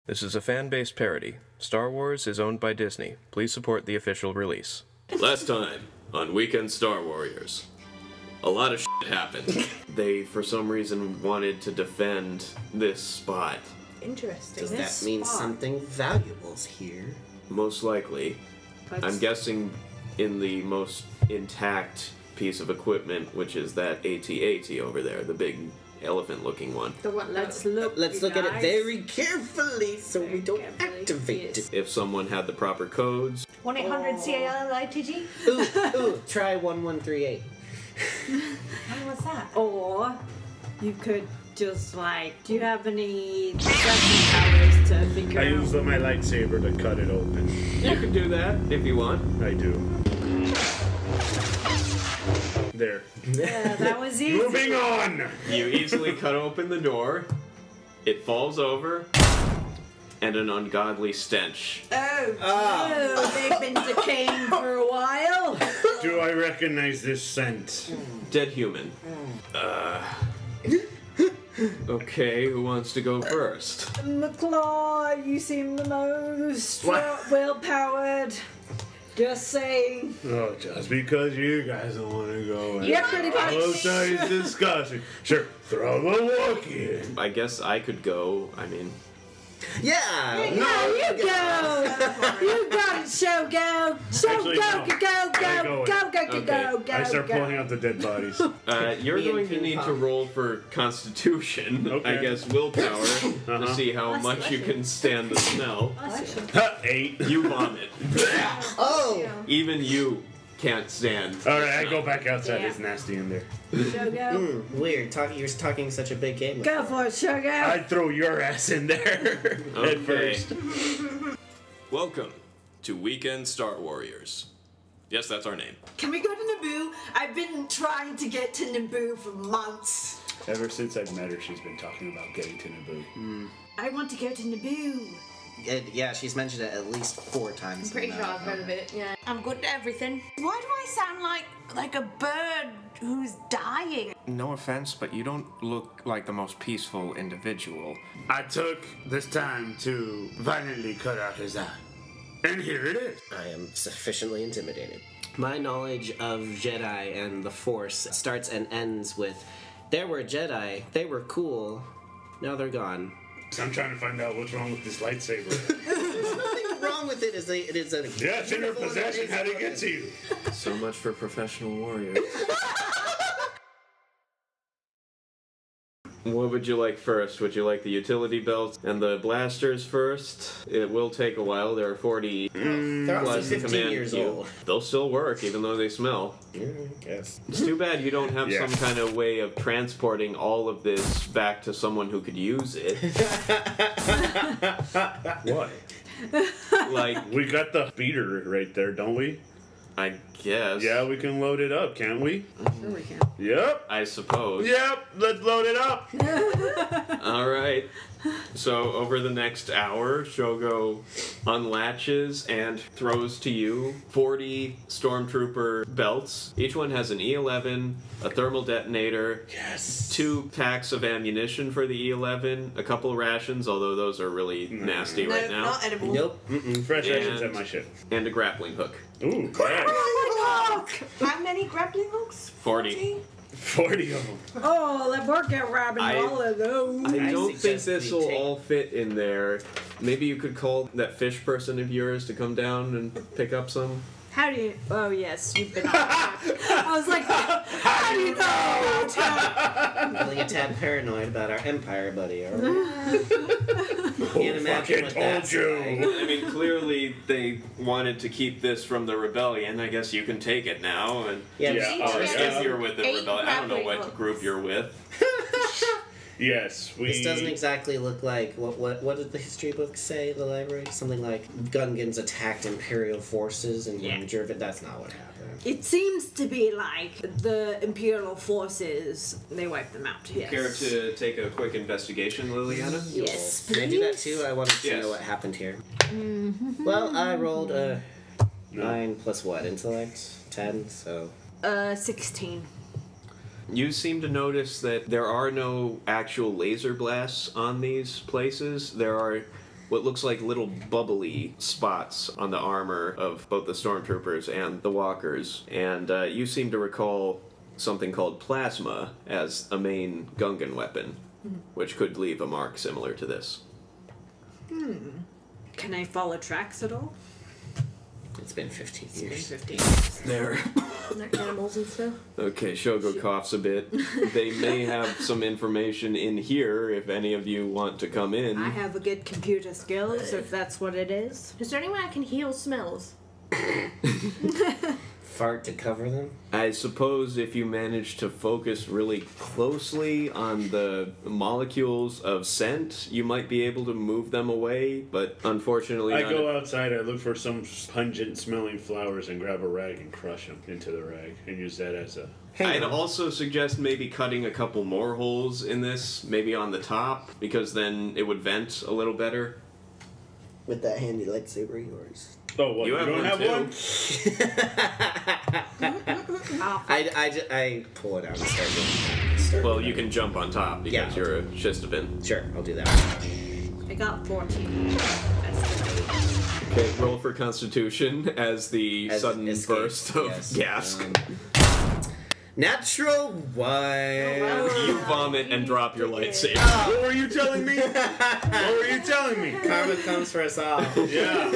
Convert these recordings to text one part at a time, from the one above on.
This is a fan-based parody. Star Wars is owned by Disney. Please support the official release. Last time on Weekend Star Warriors, a lot of shit happened. They, for some reason, wanted to defend this spot. Interesting. Does that mean something valuable's here? Most likely. I'm guessing in the most intact piece of equipment, which is that AT-AT over there, the big elephant-looking one. The one. Let's look at it very carefully so we don't activate it. If someone had the proper codes. 1-800-CALLITG? Ooh, try 1138. What's that? Or you could just like, do you have any deception powers to figure out? I use my lightsaber to cut it open. You can do that if you want. I do. There. Yeah, that was easy. Moving on! You easily cut open the door, it falls over, and an ungodly stench. Oh, they've been decaying for a while. Do I recognize this scent? Dead human. Okay, who wants to go first? McClaw, you seem the most well-powered. Just saying. Oh, just because you guys don't want to go and Yeah, pretty much. close eyes discussion. Sure, throw the look in. I guess I could go, I mean... Yeah! You got it, Shogo! Actually, no. Go! I start pulling out the dead bodies. You're going to need to roll for Constitution, Okay. I guess willpower, to see how much you can stand the smell. 8. You vomit. Oh! Even you can't stand. Alright, I go back outside. It's nasty in there. Shogo. Weird. You're talking such a big game. Go for it, Shogo! I'd throw your ass in there at first. Welcome to Weekend Star Warriors. Yes, that's our name. Can we go to Naboo? I've been trying to get to Naboo for months. Ever since I've met her, she's been talking about getting to Naboo. I want to go to Naboo. Yeah, she's mentioned it at least 4 times. I'm pretty sure I've heard of it, yeah. I'm good at everything. Why do I sound like a bird who's dying? No offense, but you don't look like the most peaceful individual. I took this time to violently cut out his eye. And here it is. I am sufficiently intimidated. My knowledge of Jedi and the Force starts and ends with, there were Jedi, they were cool, now they're gone. I'm trying to find out what's wrong with this lightsaber. There's nothing wrong with it. It is a Yeah, it's in your possession. How'd it get to you? So much for professional warriors. What would you like first? Would you like the utility belts and the blasters first? It will take a while. There are 40 They're also plus the 15 command years cube. old. They'll still work, even though they smell. Yeah, I guess. It's too bad you don't have Yeah. some kind of way of transporting all of this back to someone who could use it. What? Like, We got the speeder right there, don't we? I guess. Yeah, we can load it up, can't we? Sure we can. Yep. I suppose. Yep, let's load it up. Alright. So, over the next hour, Shogo unlatches and throws to you 40 Stormtrooper belts. Each one has an E11, a thermal detonator, Yes. 2 packs of ammunition for the E11, a couple rations, although those are really nasty right now, not edible. Nope. Fresh rations And- at my ship. and a grappling hook. Ooh, yeah. How many grappling hooks? 40. 40 of them. Oh, let work at robbing all of those. I don't think suggest this we will take- all fit in there. Maybe you could call that fish person of yours to come down and pick up some. How do you... Oh, yes, you've been... I was like, how do you know? I'm feeling a tad paranoid about our Empire buddy. Can't imagine fucking what that's told you. like. I mean, clearly they wanted to keep this from the rebellion. I guess you can take it now. And Yeah, Yeah, but- oh, if you're with the 8 rebellion, I don't know grappling what hooks. group you're with. Yes, we... This doesn't exactly look like what did the history books say? The library, something like Gungans attacked Imperial forces and Gervin. That's not what happened. It seems to be like the Imperial forces, they wiped them out, yes. Care to take a quick investigation, Liliana? Yes, Can I do that please. too? I wanted to Yes. know what happened here. Well, I rolled a 9 plus what? Intellect? 10, so... 16. You seem to notice that there are no actual laser blasts on these places. There are what looks like little bubbly spots on the armor of both the stormtroopers and the walkers. And you seem to recall something called plasma as a main Gungan weapon, which could leave a mark similar to this. Can I follow tracks at all? It's been 15 It's been years. 15 years. There. Like animals and stuff. Okay, Shogo coughs a bit. They may have some information in here if any of you want to come in. I have a good computer skills, if that's what it is. Is there any way I can heal smells? Fart to cover them? I suppose if you manage to focus really closely on the molecules of scent, you might be able to move them away, but unfortunately I not go outside, I look for some pungent smelling flowers and grab a rag and crush them into the rag and use that as a... I'd also suggest maybe cutting a couple more holes in this, maybe on the top, because then it would vent a little better. With that handy lightsaber of yours. Oh, what? You You, have don't one have too. one? I pull it out and start Well, you can jump on top because Yeah. you're a Shistopin. Sure, I'll do that. I got 14. Okay, roll for Constitution as the As sudden escape, burst of yes. gas. Natural 1. You vomit and drop your lightsaber. What were you telling me? What were you telling me? Karma comes for us all. Yeah.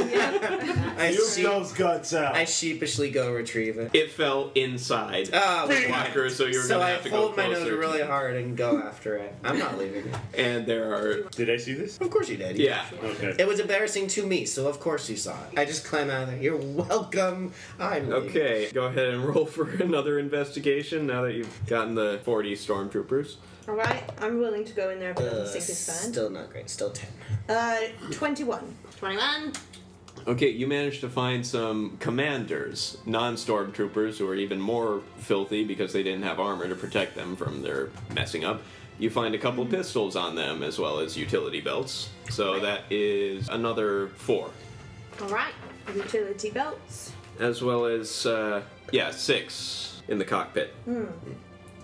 I, Puke sheep- those guts out. I sheepishly go retrieve it. It fell inside Oh, the locker, so you're so gonna I have to go hold my closer. nose really hard and go after it. I'm not leaving it. And there are, Did I see this? Of course you did. yeah. Okay. It was embarrassing to me, so of course you saw it. I just climb out of there. You're welcome. I'm leaving. Okay, go ahead and roll for another investigation now that you've gotten the 40 stormtroopers. Alright, I'm willing to go in there if I think it's fine. Still not great. Still 10. 21. 21. Okay, you managed to find some commanders, non-stormtroopers, who are even more filthy because they didn't have armor to protect them from their messing up. You find a couple pistols on them as well as utility belts. So that is another 4. Alright, utility belts. As well as, 6 in the cockpit.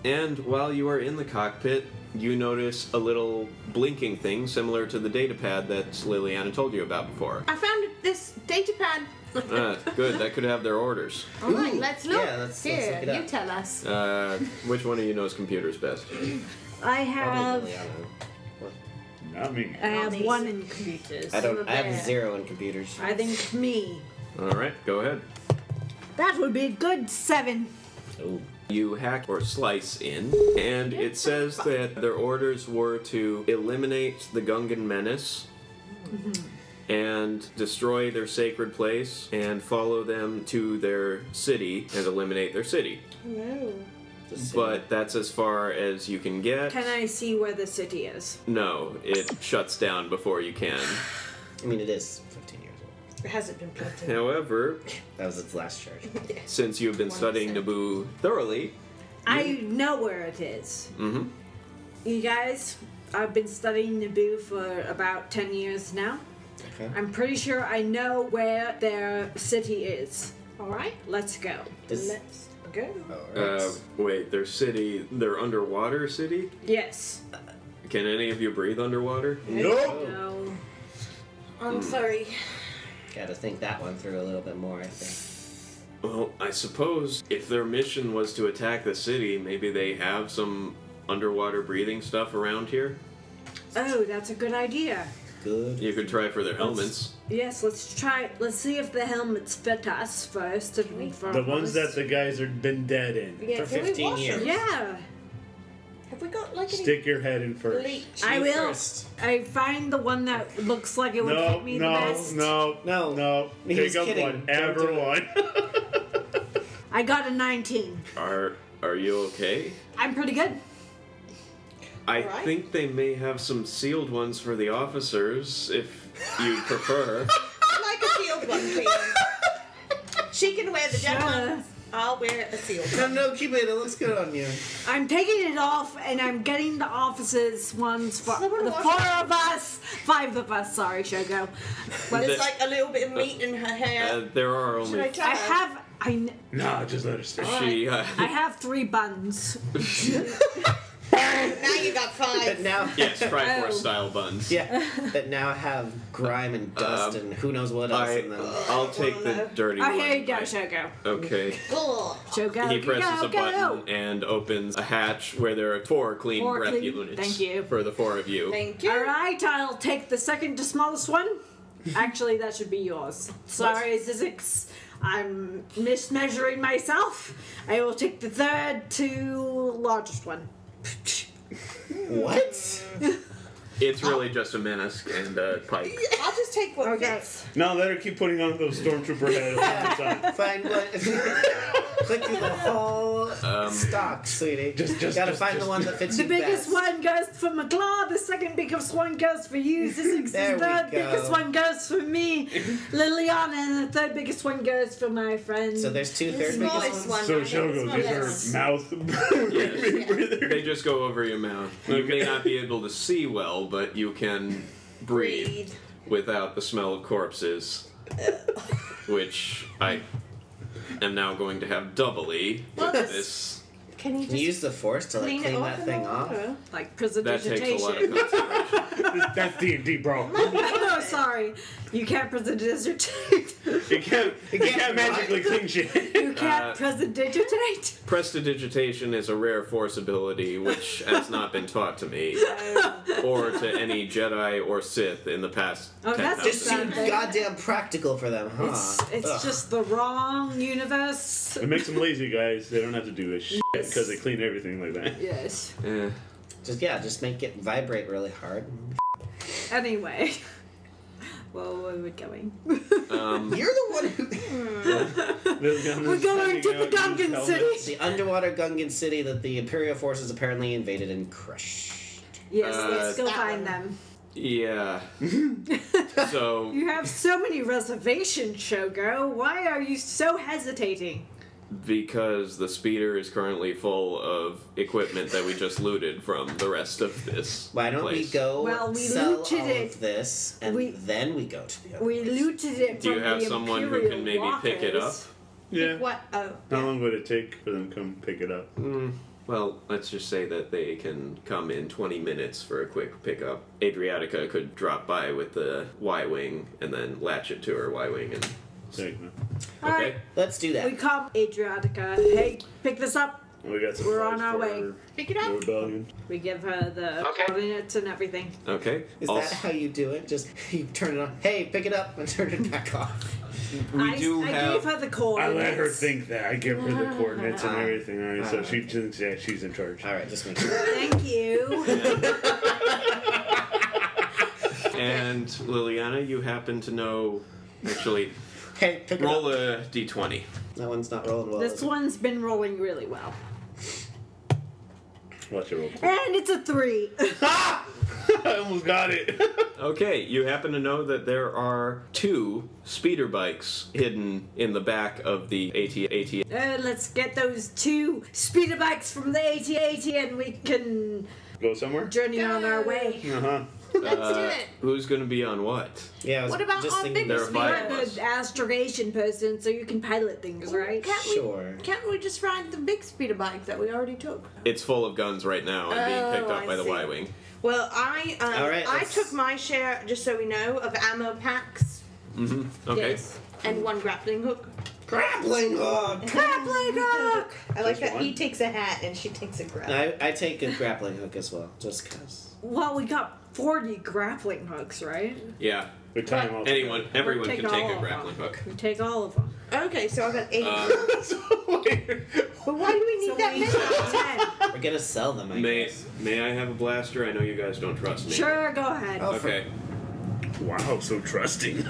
And while you are in the cockpit, you notice a little blinking thing similar to the datapad that Liliana told you about before. I found this datapad. Good, that could have their orders. Alright, let's look. Yeah, let's Here, look it up. you tell us. Which one of you knows computers best? I have Probably Not me. I have These. 1 in computers. I don't. I have there. 0 in computers. I think me. Alright, go ahead. That would be a good 7. Ooh. You hack or slice in, and it says that their orders were to eliminate the Gungan menace and destroy their sacred place and follow them to their city and eliminate their city. No. But that's as far as you can get. Can I see where the city is? No, it shuts down before you can. I mean, it is 15 years old. It hasn't been plugged in. However, That was its last charge. since you've been studying Naboo thoroughly, I know where it is. mhm, You guys, I've been studying Naboo for about 10 years now. Okay. I'm pretty sure I know where their city is. Alright, Let's go. let's go. Alright. wait, their underwater city? Yes. Can any of you breathe underwater? Nope. No. I'm sorry. Gotta think that one through a little bit more, I think. Well, I suppose if their mission was to attack the city, maybe they have some underwater breathing stuff around here. Oh, that's a good idea. Good. You could try for their helmets. Yes, let's try. Let's see if the helmets fit us first. And The ones that the guys have been dead in. Yeah, For can we 15 wash years. them? Yeah, Have we got like any Stick your head in first. bleach? I will. First. I find the one that looks like it would No, fit me the no, best. no, No. no. He Pick was up kidding. one. Don't Ever do it. one. I got a 19. Are you okay? I'm pretty good. I Alright. think they may have some sealed ones for the officers, if you prefer. I'd like a sealed one, please. She can wear the jet Sure. one. I'll wear a sealed one. No, keep it. It looks good on you. I'm taking it off and I'm getting the officers ones for Someone the wash 4 it. of us. 5 of us. Sorry, Shogo. But There's like a little bit of meat in her hair. There are Should I only... tell I her? have. No, just let her stay. She, I have 3 buns. Now you got 5. that now Yes, Triforce style buns. that now have grime and dust and who knows what else in them. I'll take the dirty one. Here you go, Shogo. Okay. Ugh. Shogo, He presses go, a button and opens a hatch where there are 4 clean Four breath clean- units. thank you. For the 4 of you. Thank you. Alright, I'll take the second to smallest one. Actually, that should be yours. Sorry, Zizix. I'm mismeasuring myself. I will take the third to largest one. What? It's really just a menace and a pike. I'll just take what Okay. fits. No, let her keep putting on those stormtrooper heads all the time. Find what? Click through the whole stock, sweetie. Gotta find the one that fits The you biggest best. one goes for McClaw, the second biggest one goes for you, Zizix, There the we third go. biggest one goes for me, Liliana, and the third biggest one goes for my friend. So there's 2 third smallest biggest ones? one. So I think the Shogo, these Yes. are mouth Yes. breathers. They just go over your mouth. You may not be able to see well, but you can breathe without the smell of corpses, which I am now going to have doubly Well, with this. Can you Can you use the force to like clean it clean off that in thing the off? water? like That takes a lot of prestidigitation. concentration. That's D&D, bro. No, sorry. You can't prestidigitate. You can't magically clean shit. You can't prestidigitate. Prestidigitation is a rare force ability which has not been taught to me or to any Jedi or Sith in the past Oh, 10,000 that's Just too years. goddamn practical for them, huh? It's Ugh. just the wrong universe. It makes them lazy, guys. They don't have to do this shit because they clean everything like that. Yes. Eh. Just make it vibrate really hard. Anyway. Well, where are we going? You're the one who. We're going to the Gungan City. The underwater Gungan city that the Imperial forces apparently invaded and crushed. Yes, let's go that find one. them. Yeah. So You have so many reservations, Shogo. Why are you so hesitating? because the speeder is currently full of equipment that we just looted from the rest of this Why don't place. we go Well, we sell looted all it. of this and then we go to the other We place? looted it Do you from have the someone who Imperial can maybe pick it up? walkers. Yeah. What? Oh. How long would it take for them to come pick it up? Well, let's just say that they can come in 20 minutes for a quick pickup. Adriatica could drop by with the Y-Wing and then latch it to her Y-Wing and... Take me. All Okay. right, Let's do that. we call Adriatica. Hey, pick this up. We got some We're on supplies our for way. Pick it the up. rebellion. We give her the Okay. coordinates and everything. Okay. Is Also- that how you do it? Just you turn it on. Hey, pick it up and turn it back off. we I do gave have... her the I coordinates. let her think that. I give her the coordinates and everything, alright? So Ah. she thinks, yeah, she's in charge. All right, just make sure. Thank you. And Liliana, you happen to know... Actually, Hey, pick it roll up. a d20. That one's not rolling well. This is it? one's been rolling really well. Watch it roll. And it's a 3. I almost got it. Okay, you happen to know that there are 2 speeder bikes hidden in the back of the AT-AT. Let's get those 2 speeder bikes from the AT-AT and we can Go somewhere? journey on our way. Uh-huh. Let's do it. Who's going to be on what? Yeah, I was What about just on thinking bigger There are 5 of You're us. the astrogation person, so you can pilot things, right? Sure. Can't we just ride the big speeder bike that we already took? It's full of guns right now and being picked up I by the see. Y-Wing. Well, I All right, I let's- took my share, just so we know, of ammo packs Okay. Yes. and 1 grappling hook. Grappling hook. Grappling hook! I like Just that one? he takes a hat and she takes a grappling. I take a grappling hook as well, just cause. Well, we got 40 grappling hooks, right? Yeah. We tie them all Anyone, everyone We'll can take all a of grappling them. hook. We take all of them. Okay, so I got 8. together. But why do we need So that we many? have 10. We're gonna sell them, I May guess. may I have a blaster? I know you guys don't trust me. Sure, go ahead. Oh, Okay. Wow, so trusting.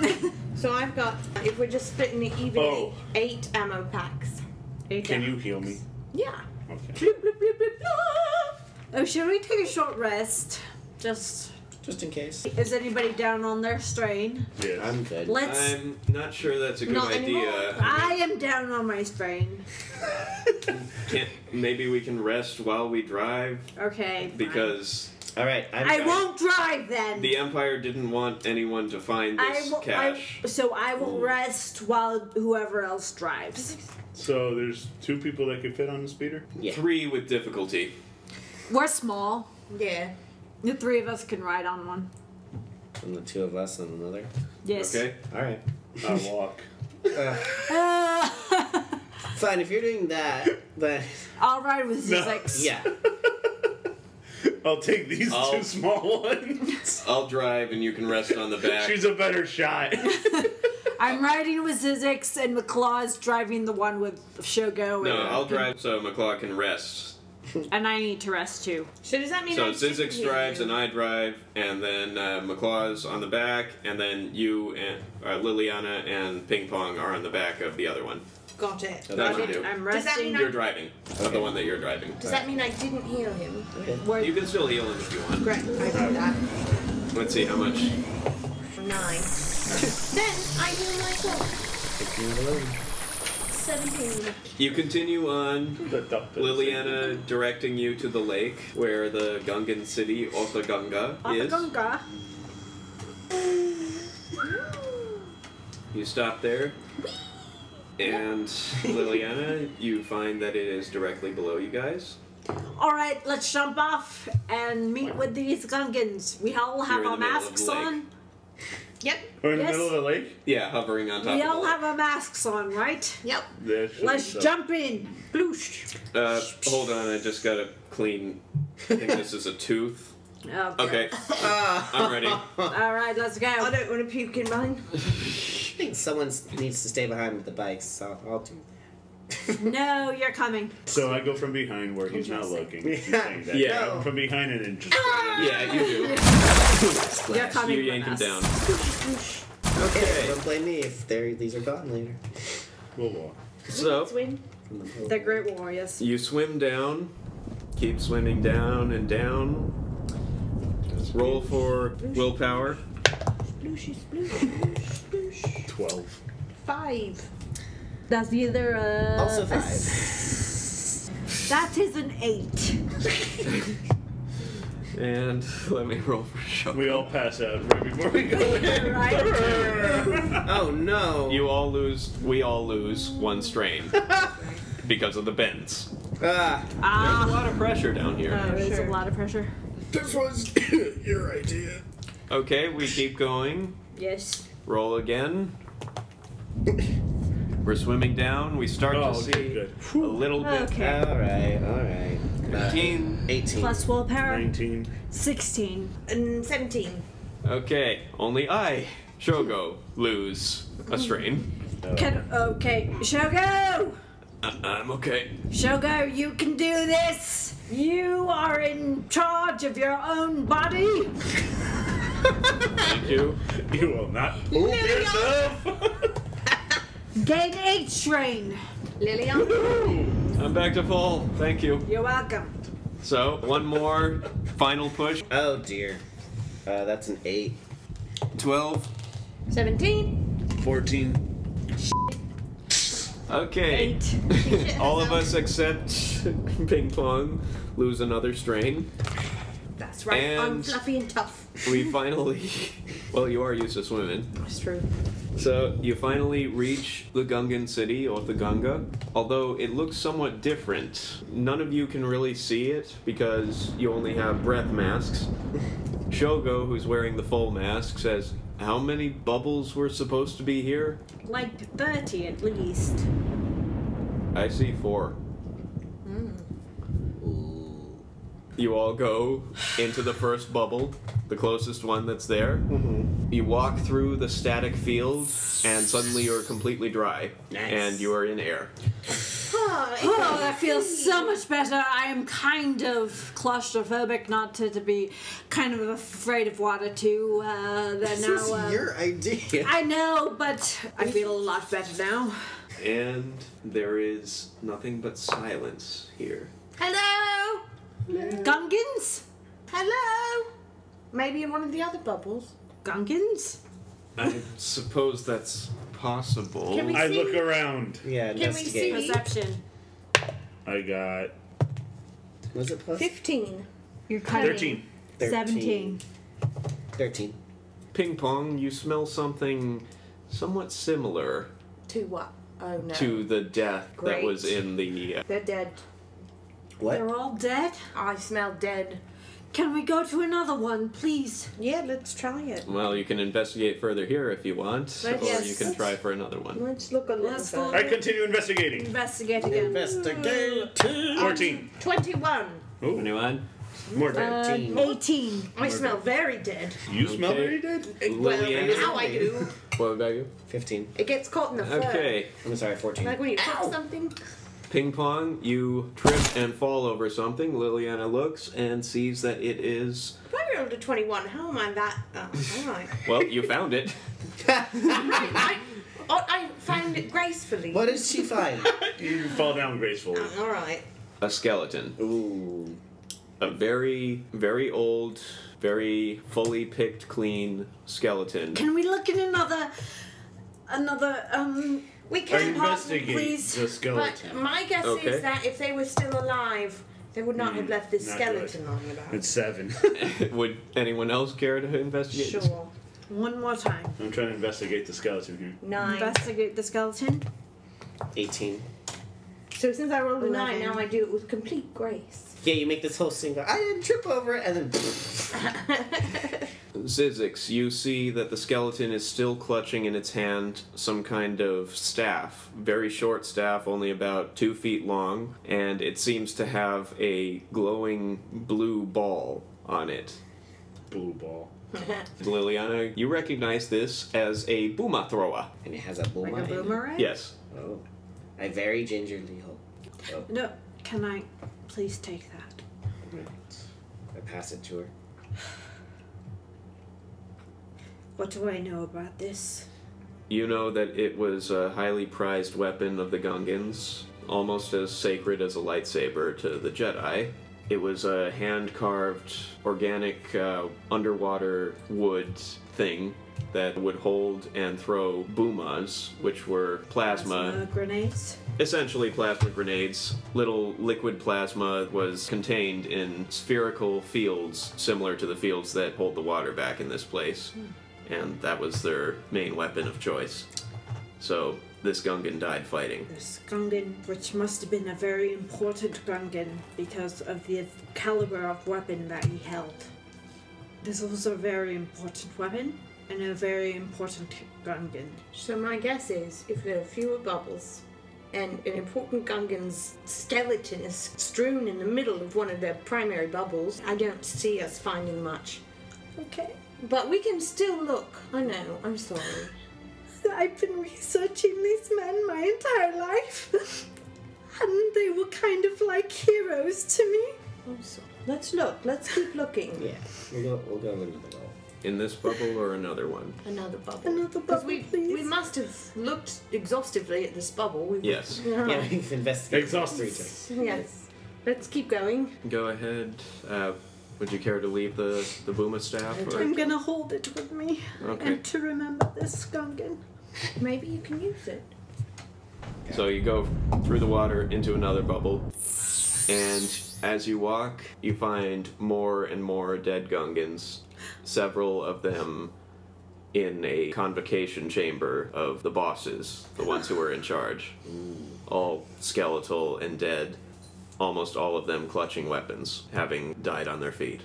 So I've got, if we're just splitting it evenly, Oh. 8 ammo packs. Can you heal me? Yeah. Okay. Bloop, bloop, bloop, bloop, bloop. Oh, should we take a short rest? Just. Just in case. Is anybody down on their strain? Yes. I'm good. Let's. I'm not sure that's a good Not idea. anymore. I am down on my strain. Maybe we can rest while we drive Okay. fine. because All right. I won't drive then. the Empire didn't want anyone to find this cache. So I will rest while whoever else drives. So there's 2 people that could fit on the speeder? Yeah. 3 with difficulty. We're small. Yeah. The three of us can ride on one. And the two of us on another. Yes. Okay. All right. I walk. Fine, if you're doing that, but I'll ride with No. Zizix. yeah. I'll take these I'll- two small ones. I'll drive and you can rest on the back. She's a better shot. I'm riding with Zizix, and McClaw's driving the one with Shogo. No, and, I'll drive so McClaw can rest. And I need to rest too. So does that mean So I didn't Zizix hear drives you? and I drive, and then McClaw's on the back, and then you and Liliana and Ping Pong are on the back of the other one. Got it. That's Got what it. you do. I'm Does that resting. mean You're driving of the one that you're driving. Does that mean I didn't heal him? You can still heal him if you want. Great, I do that. Let's see how much. 9. Then I heal myself. 17. You continue on. The doctor. Liliana directing you to the lake where the Gungan city, Othaganga, is. Gunga. You stop there. And Liliana, you find that it is directly below you guys. All right, let's jump off and meet with these Gungans. We all have You're in our the middle of masks the lake. on. Yep. We're in Yes. the middle of the lake? Yeah, hovering on top We of all the have our masks on, right? Yep. There should Let's be some. jump in. Bloosh. Hold on, I just gotta clean. I think this is a tooth. Okay, I'm ready. All right, let's go. I don't want to puke in mine. I think someone needs to stay behind with the bikes, so I'll do. No, you're coming. So I go from behind where he's not looking. He's saying that. Yeah. I go from behind and then just. Yeah, you do. You're coming. You yank him with us. down. Okay, don't blame me if these are gone later. We'll walk. So, Swim. From the middle. They're great warriors. you swim down, keep swimming down and down. Roll for willpower. Sploosh, sploosh, sploosh, sploosh. 12. 5. That's either Also 5. That is an 8. And let me roll for show. We all pass out right before we go in. Right? Oh no! We all lose 1 strain because of the bends. Ah, There's a lot of pressure down here. There is Sure. a lot of pressure. This was your idea. Okay, we keep going. Yes. Roll again. We're swimming down. We start Oh, to okay, see good. a little bit. Okay. all right. 15. 18. Plus willpower. 19. 16. And 17. Okay, only I, Shogo, lose a strain. Okay. Shogo! I'm okay. Shogo, you can do this! You are in charge of your own body! Thank you. You will not move yourself. Gain 8 strain. Lilian. I'm back to full. Thank you. You're welcome. So, one more final push. Oh dear. That's an 8. 12. 17. 14. Okay. 8. All of us except Ping Pong lose another strain. That's right. I'm And- fluffy and tough. We finally. Well, you are used to swimming. That's true. So, you finally reach the Gungan city, or the Gunga. Although it looks somewhat different. None of you can really see it because you only have breath masks. Shogo, who's wearing the full mask, says, "How many bubbles were supposed to be here?" Like 30 at least. I see 4. You all go into the first bubble, the closest one that's there. You walk through the static field, and suddenly you're completely dry. Nice. And you are in air. Oh, that feels so much better. I am kind of claustrophobic, not to be kind of afraid of water too. This Now, is your idea. I know, but I feel a lot better now. And there is nothing but silence here. Hello? Gungans? Hello? Maybe in one of the other bubbles. Gungans? I suppose that's possible. Can we I see? look around. Yeah, Can we investigate. see? Perception. I got Was it plus? 15. You're cutting. 13. 17. 13. Ping Pong, you smell something somewhat similar To what? Oh no. to the death that Great. was in the... They're dead. What? They're all dead? I smell dead. Can we go to another one, please? Yeah, let's try it. Well, you can investigate further here if you want, or Yes. you can try for another one. Let's look a little Let's further. go. I continue investigating. Investigate again. Investigate. 14. 21. Oh, Anyone? more dead. 18. I smell very dead. You smell Okay. very dead? Well, Lillian? now I do. What about you? 15. It gets caught in the fur. Okay. I'm sorry, 14. Like when you cook something. Ping pong, you trip and fall over something. Liliana looks and sees that it is. If I rolled a 21, how am I that? Oh, alright. Well, you found it. Right, I found it gracefully. What did she find? You fall down gracefully. Alright. A skeleton. Ooh. A very, very old, very fully picked clean skeleton. Can we look at another, We I can, investigate please. the but skeleton. my guess Okay. is that if they were still alive, they would not have left this not skeleton lying about. It's 7. Would anyone else care to investigate? this? Sure. One more time. I'm trying to investigate the skeleton here. 9. Investigate the skeleton. 18. So since I rolled a 9, 11. now I do it with complete grace. Yeah, you make this whole single. I didn't trip over it, and then. Zizix, you see that the skeleton is still clutching in its hand some kind of staff. Very short staff, only about 2 feet long, and it seems to have a glowing blue ball on it. Blue ball. Liliana, you recognize this as a booma thrower. And it has a boomerang. Like a boomerang? Yes. Oh. I very gingerly hope. Oh, No, can I please take that? right. I pass it to her. What do I know about this? You know that it was a highly prized weapon of the Gungans, almost as sacred as a lightsaber to the Jedi. It was a hand-carved, organic, underwater wood thing that would hold and throw boomas, which were plasma, Grenades. essentially plasma grenades. Little liquid plasma was contained in spherical fields, similar to the fields that hold the water back in this place. And that was their main weapon of choice. So this Gungan died fighting. This Gungan, which must have been a very important Gungan because of the caliber of weapon that he held. This was a very important weapon and a very important Gungan. So my guess is, if there are fewer bubbles, and an important Gungan's skeleton is strewn in the middle of one of their primary bubbles, I don't see us finding much. Okay. But we can still look. I know, I'm sorry. I've been researching these men my entire life. And they were kind of like heroes to me. I'm sorry. Let's look. Let's keep looking. Yeah, we'll go into the ball. In this bubble or another one? Another bubble. Another Because bubble, we please. must have looked exhaustively at this bubble. We've, Yes. Yeah, we've investigated. Exhaust 3 times. Yes. Let's keep going. Go ahead. Would you care to leave the booma staff? Or? I'm gonna hold it with me. Okay. And to remember this Gungan. Maybe you can use it. So you go through the water into another bubble, and as you walk, you find more and more dead Gungans, several of them in a convocation chamber of the bosses, the ones who were in charge. All skeletal and dead, almost all of them clutching weapons, having died on their feet.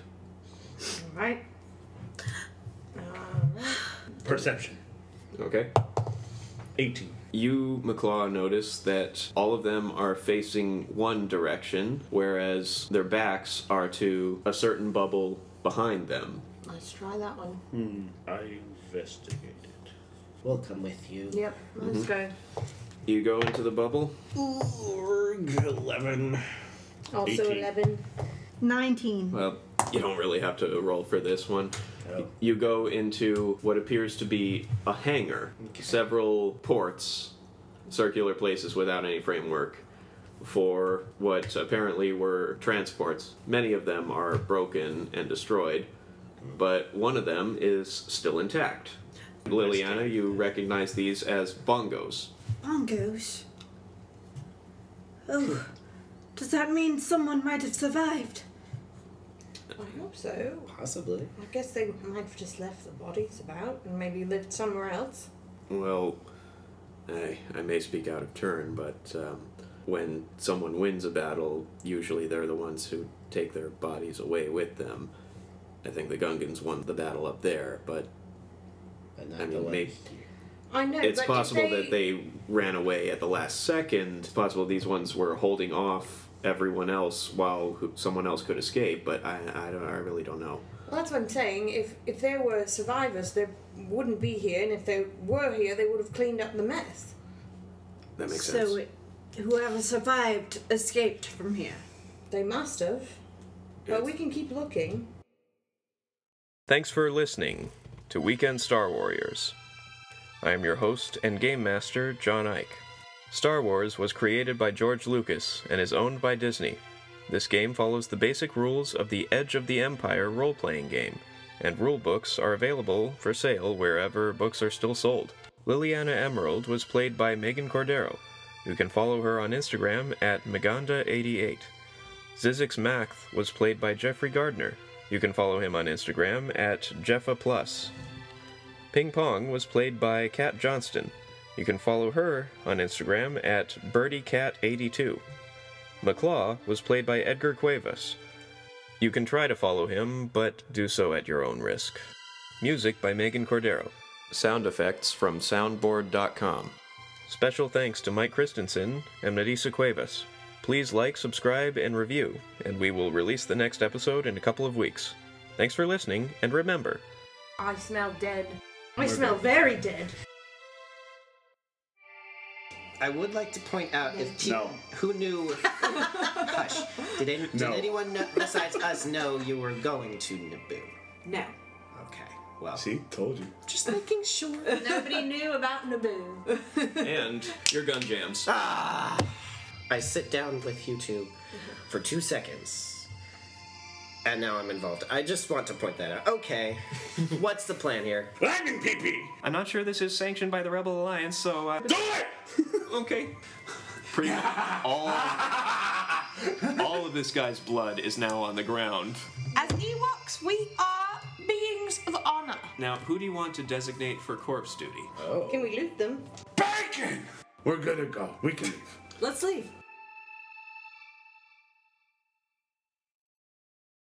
Alright. Perception. Okay? 18. You, McClaw, notice that all of them are facing one direction, whereas their backs are to a certain bubble behind them. Let's try that one. I investigated. We'll come with you. Yep, let's go. You go into the bubble. 11. Also 18. 11. 19. Well, you don't really have to roll for this one. Oh. You go into what appears to be a hangar. Several ports, circular places without any framework, for what apparently were transports. Many of them are broken and destroyed, but one of them is still intact. Liliana, you recognize these as bongos. Bongos. Oh. Does that mean someone might have survived? I hope so. Possibly. I guess they might have just left the bodies about and maybe lived somewhere else. Well, I may speak out of turn, but when someone wins a battle, usually they're the ones who take their bodies away with them. I think the Gungans won the battle up there, but But I mean, maybe I know, it's but possible if that they ran away at the last second. It's possible these ones were holding off everyone else while someone else could escape, but I really don't know. Well, that's what I'm saying. If there were survivors, they wouldn't be here, and if they were here, they would have cleaned up the mess. That makes sense. So whoever survived escaped from here. They must have. But we can keep looking. Thanks for listening to Weekend Star Warriors. I am your host and game master, John Ike. Star Wars was created by George Lucas and is owned by Disney. This game follows the basic rules of the Edge of the Empire role-playing game, and rule books are available for sale wherever books are still sold. Liliana Emerald was played by Megan Cordero. You can follow her on Instagram at Meganda88. Zizix Math was played by Jeffrey Gardner. You can follow him on Instagram at Jeffa+. Ping Pong was played by Kat Johnston. You can follow her on Instagram at BirdieCat82. McClaw was played by Edgar Cuevas. You can try to follow him, but do so at your own risk. Music by Megan Cordero. Sound effects from soundboard.com. Special thanks to Mike Christensen and Nadisa Cuevas. Please like, subscribe, and review, and we will release the next episode in a couple of weeks. Thanks for listening, and remember, I smell dead. I smell very dead. I would like to point out if No. who knew. Hush. Did No. anyone besides us know you were going to Naboo? No. Okay. Well, See, told you. just making sure. Nobody knew about Naboo. And your gun jams. I sit down with you two for 2 seconds. And now I'm involved. I just want to point that out. Okay. What's the plan here? Lightning pee-pee! I'm not sure this is sanctioned by the Rebel Alliance, so, Do it! okay. Pretty much all of this guy's blood is now on the ground. As Ewoks, we are beings of honor. Now, who do you want to designate for corpse duty? Can we loot them? Bacon! We're good to go. We can leave. Let's leave.